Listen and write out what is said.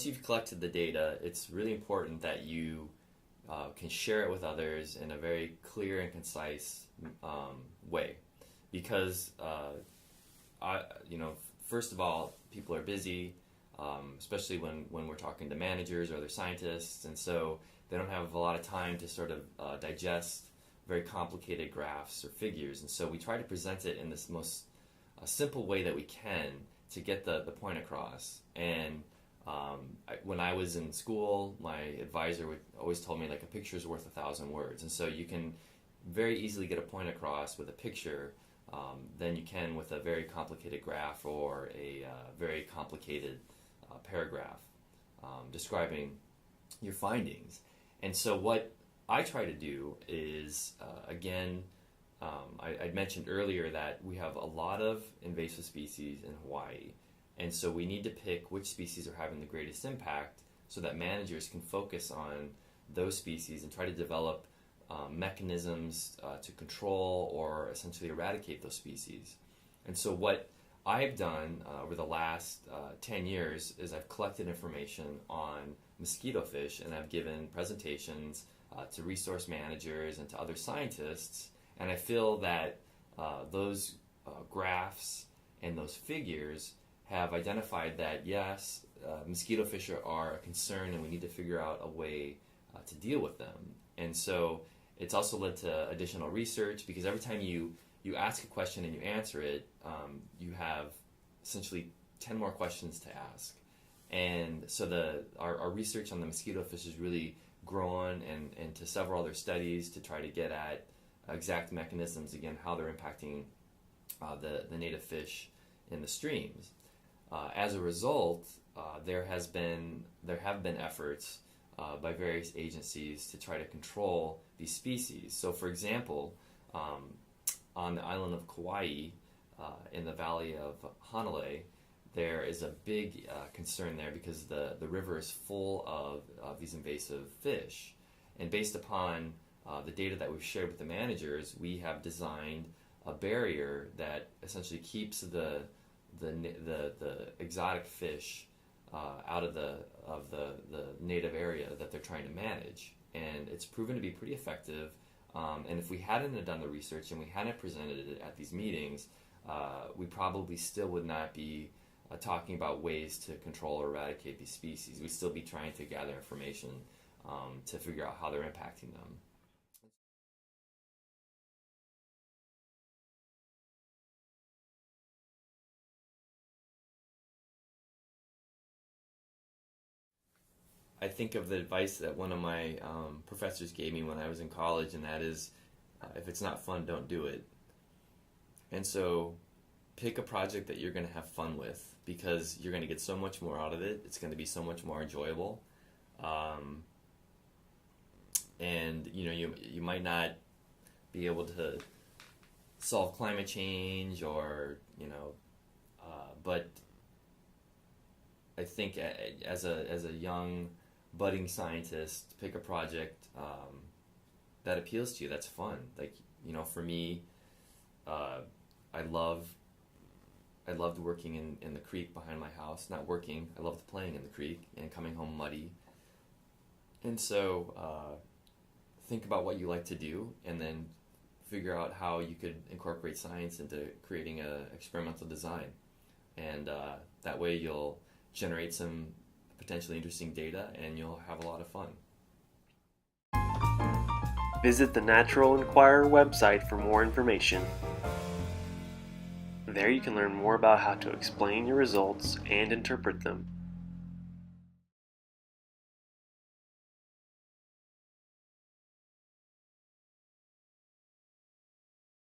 once you've collected the data, it's really important that you can share it with others in a very clear and concise way, because first of all, people are busy, especially when we're talking to managers or other scientists, and so they don't have a lot of time to sort of digest very complicated graphs or figures, and so we try to present it in this most simple way that we can to get the point across. And when I was in school, my advisor would always told me, like, a picture is worth 1,000 words, and so you can very easily get a point across with a picture than you can with a very complicated graph or a very complicated paragraph describing your findings. And so what I try to do is, I mentioned earlier that we have a lot of invasive species in Hawaii, and so we need to pick which species are having the greatest impact so that managers can focus on those species and try to develop mechanisms to control or essentially eradicate those species. And so what I've done over the last 10 years is I've collected information on mosquito fish, and I've given presentations to resource managers and to other scientists, and I feel that those graphs and those figures have identified that, yes, mosquito fish are a concern, and we need to figure out a way to deal with them. And so it's also led to additional research, because every time you ask a question and you answer it, you have essentially 10 more questions to ask. And so our research on the mosquito fish has really grown and to several other studies to try to get at exact mechanisms, again, how they're impacting the native fish in the streams. As a result, there have been efforts by various agencies to try to control these species. So, for example, on the island of Kauai, in the valley of Hanalei, there is a big concern there because the river is full of these invasive fish. And based upon the data that we've shared with the managers, we have designed a barrier that essentially keeps the exotic fish out of the native area that they're trying to manage. And it's proven to be pretty effective. And if we hadn't done the research and we hadn't presented it at these meetings, we probably still would not be talking about ways to control or eradicate these species. We'd still be trying to gather information to figure out how they're impacting them. I think of the advice that one of my professors gave me when I was in college, and that is, if it's not fun, don't do it. And so pick a project that you're going to have fun with, because you're going to get so much more out of it. It's going to be so much more enjoyable. And you might not be able to solve climate change or but I think as a young budding scientist, pick a project that appeals to you, that's fun. Like, for me, I loved working in the creek behind my house. Not working, I loved playing in the creek and coming home muddy. And so think about what you like to do, and then figure out how you could incorporate science into creating an experimental design. And that way you'll generate some potentially interesting data, and you'll have a lot of fun. Visit the Natural Enquirer website for more information. There you can learn more about how to explain your results and interpret them.